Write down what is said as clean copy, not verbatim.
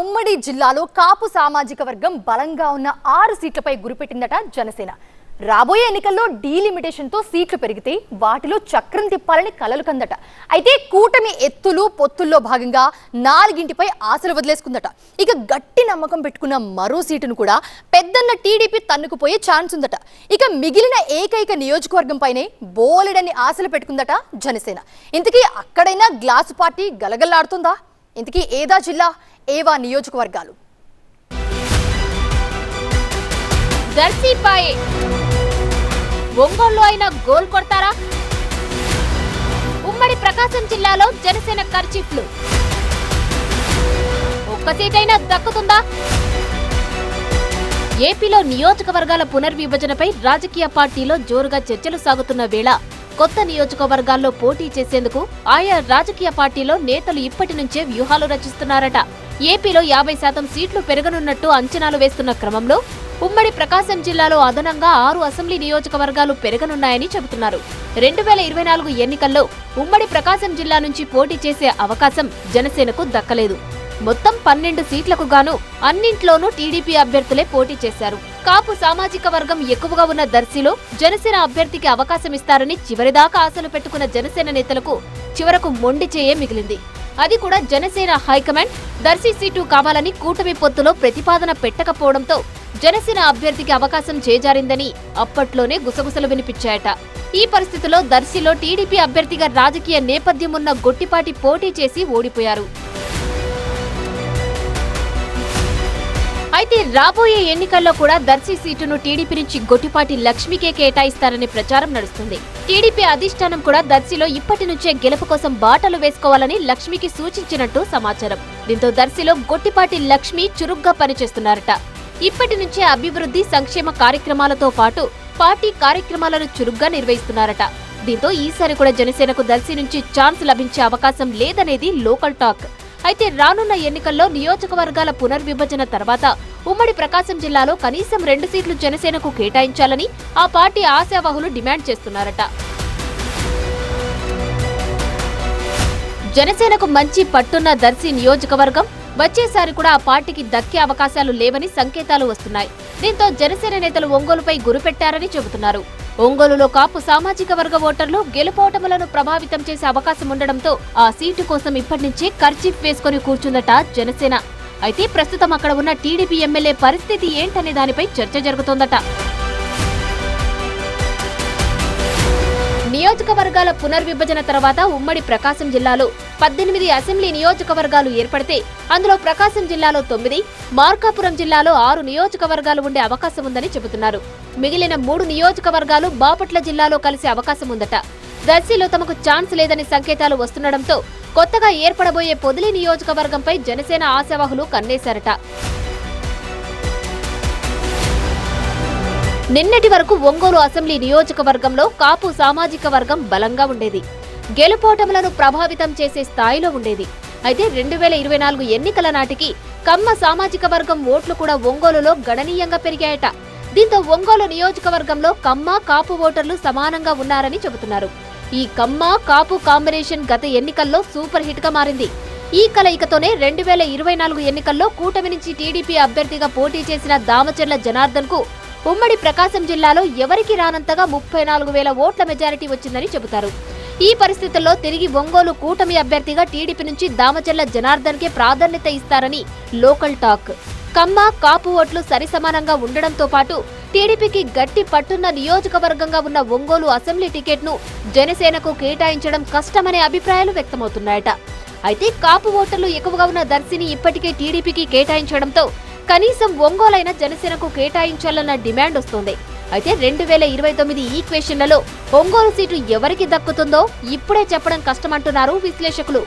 ఉమ్మడి జిల్లాలో కాపు సామాజిక వర్గం బలంగా ఉన్న 6 సీట్లపై గురిపెట్టిందట జనసేన. రాబోయే ఎన్నికల్లో డీలిమిటేషన్ తో సీట్లు పెరిగితే వాటిలో చక్రం తిప్పాలని కలలు కందట. అయితే కూటమి ఎత్తులు పొత్తుల్లో భాగంగా 4ంటిపై ఆశలు వదిలేసుకుందట. ఇక గట్టి నమ్మకం పెట్టుకున్న మరో సీటును కూడా పెద్దన్న టీడీపీ తన్నుకుపోయే ఛాన్స్ ఉందట. ఇక మిగిలిన ఏకైక నియోజకవర్గం పైనే బోలెడని ఆశలు పెట్టుకుందట జనసేన. ఇంతకీ అక్కడైనా గ్లాసు పార్టీ గలగల్లాడుతుందా? ఇంతకీ ఏదా జిల్లా, ఏవా నియోజకవర్గాలు? దర్శిపాయే ఒంగోలులో అయినా గోల్ కొడతారా? ఉమ్మడి ప్రకాశం జిల్లాలో జనసేన కర్చీఫ్లు ఒక్క సీటైనా దక్కుతుందా? ఏపీలో నియోజకవర్గాల పునర్విభజనపై రాజకీయ పార్టీలో జోరుగా చర్చలు సాగుతున్న వేళ కొత్త నియోజకవర్గాల్లో పోటీ చేసేందుకు ఆయా రాజకీయ పార్టీలో నేతలు ఇప్పటి నుంచే వ్యూహాలు రచిస్తున్నారట. ఏపీలో 50% సీట్లు పెరగనున్నట్టు అంచనాలు వేస్తున్న క్రమంలో ఉమ్మడి ప్రకాశం జిల్లాలో అదనంగా 6 అసెంబ్లీ నియోజకవర్గాలు పెరగనున్నాయని చెబుతున్నారు. 2024 ఎన్నికల్లో ఉమ్మడి ప్రకాశం జిల్లా నుంచి పోటీ చేసే అవకాశం జనసేనకు దక్కలేదు. మొత్తం 12 సీట్లకు గాను అన్నింట్లోనూ టీడీపీ అభ్యర్థులే పోటీ చేశారు. కాపు సామాజిక వర్గం ఎక్కువగా ఉన్న దర్శిలో జనసేన అభ్యర్థికి అవకాశం ఇస్తారని చివరిదాకా ఆశలు పెట్టుకున్న జనసేన నేతలకు చివరకు మొండి చేయే మిగిలింది. అది కూడా జనసేన హైకమాండ్ దర్శి సీటు కావాలని కూటమి పొత్తులో ప్రతిపాదన పెట్టకపోవడంతో జనసేన అభ్యర్థికి అవకాశం చేజారిందని అప్పట్లోనే గుసగుసలు వినిపించాయట. ఈ పరిస్థితిలో దర్శిలో టీడీపీ అభ్యర్థిగా రాజకీయ నేపథ్యం ఉన్న గొట్టిపాటి పోటీ చేసి ఓడిపోయారు. అయితే రాబోయే ఎన్నికల్లో కూడా దర్శి సీటును టీడీపీ నుంచి గొట్టిపాటి లక్ష్మికే కేటాయిస్తారనే ప్రచారం నడుస్తుంది. టీడీపీ అధిష్టానం కూడా దర్శిలో ఇప్పటి నుంచే గెలుపు కోసం బాటలు వేసుకోవాలని లక్ష్మికి సూచించినట్టు సమాచారం. దీంతో దర్శిలో గొట్టిపాటి లక్ష్మి చురుగ్గా పనిచేస్తున్నారట. ఇప్పటి నుంచే అభివృద్ధి సంక్షేమ కార్యక్రమాలతో పాటు పార్టీ కార్యక్రమాలను చురుగ్గా నిర్వహిస్తున్నారట. దీంతో ఈసారి కూడా జనసేనకు దర్శి నుంచి ఛాన్స్ లభించే అవకాశం లేదనేది లోకల్ టాక్. అయితే రానున్న ఎన్నికల్లో నియోజకవర్గాల పునర్విభజన తర్వాత ఉమ్మడి ప్రకాశం జిల్లాలో కనీసం 2 సీట్లు జనసేనకు కేటాయించాలని ఆ పార్టీ ఆశావహులు డిమాండ్ చేస్తున్నారట. జనసేనకు మంచి పట్టున్న దర్శి నియోజకవర్గం వచ్చేసారి కూడా ఆ పార్టీకి దక్కే అవకాశాలు లేవని సంకేతాలు వస్తున్నాయి. దీంతో జనసేన నేతలు ఒంగోలుపై గురిపెట్టారని చెబుతున్నారు. ఒంగోలులో కాపు సామాజిక వర్గ ఓటర్లు గెలుపోటములను ప్రభావితం చేసే అవకాశం ఉండడంతో ఆ సీటు కోసం ఇప్పటి నుంచే కర్చీఫ్ వేసుకుని కూర్చుందట జనసేన. అయితే ప్రస్తుతం అక్కడ ఉన్న టీడీపీ ఎమ్మెల్యే పరిస్థితి ఏంటనే దానిపై చర్చ జరుగుతోందట. నియోజకవర్గాల పునర్విభజన తర్వాత ఉమ్మడి ప్రకాశం జిల్లాలో 18 అసెంబ్లీ నియోజకవర్గాలు ఏర్పడితే అందులో ప్రకాశం జిల్లాలో 9, మార్కాపురం జిల్లాలో 6 నియోజకవర్గాలు ఉండే అవకాశం ఉందని చెబుతున్నారు. మిగిలిన 3 నియోజకవర్గాలు బాపట్ల జిల్లాలో కలిసే అవకాశం ఉందట. దర్శిలో తమకు ఛాన్స్ లేదని సంకేతాలు వస్తుండటంతో కొత్తగా ఏర్పడబోయే పొదిలి నియోజకవర్గంపై జనసేన ఆశావహులు కన్నేశారట. నిన్నటి వరకు ఒంగోలు అసెంబ్లీ నియోజకవర్గంలో కాపు సామాజిక వర్గం బలంగా ఉండేది. గెలుపోటములను ప్రభావితం చేసే స్థాయిలో ఉండేది. అయితే 2024 ఎన్నికల నాటికి కమ్మ సామాజిక వర్గం ఓట్లు కూడా ఒంగోలులో గణనీయంగా పెరిగాయట. దీంతో ఒంగోలు నియోజకవర్గంలో కమ్మ కాపు ఓటర్లు సమానంగా ఉన్నారని చెబుతున్నారు. ఈ కమ్మ కాపు కాంబినేషన్ గత ఎన్నికల్లో సూపర్ హిట్ గా మారింది. ఈ కలయికతోనే 2024 ఎన్నికల్లో కూటమి నుంచి టీడీపీ అభ్యర్థిగా పోటీ చేసిన దామచర్ల జనార్దన్ కు ఉమ్మడి ప్రకాశం జిల్లాలో ఎవరికి రానంతగా 34,000 ఓట్ల మెజారిటీ వచ్చిందని చెబుతారు. ఈ పరిస్థితుల్లో తిరిగి ఒంగోలు కూటమి అభ్యర్థిగా టీడీపీ నుంచి దామచర్ల జనార్దన్ కే ప్రాధాన్యత ఇస్తారని లోకల్ టాక్. కమ్మ కాపు ఓట్లు సరిసమానంగా ఉండడంతో పాటు టీడీపీకి గట్టి పట్టున్న నియోజకవర్గంగా ఉన్న ఒంగోలు అసెంబ్లీ టికెట్ను జనసేనకు కేటాయించడం కష్టమనే అభిప్రాయాలు వ్యక్తమవుతున్నాయట. అయితే కాపు ఓటర్లు ఎక్కువగా ఉన్న దర్శిని ఇప్పటికే టీడీపీకి కేటాయించడంతో కనీసం ఒంగోలైన జనసేనకు కేటాయించాలన్న డిమాండ్ వస్తోంది. అయితే 2029 ఈక్వేషన్లలో ఒంగోలు సీటు ఎవరికి దక్కుతుందో ఇప్పుడే చెప్పడం కష్టమంటున్నారు విశ్లేషకులు.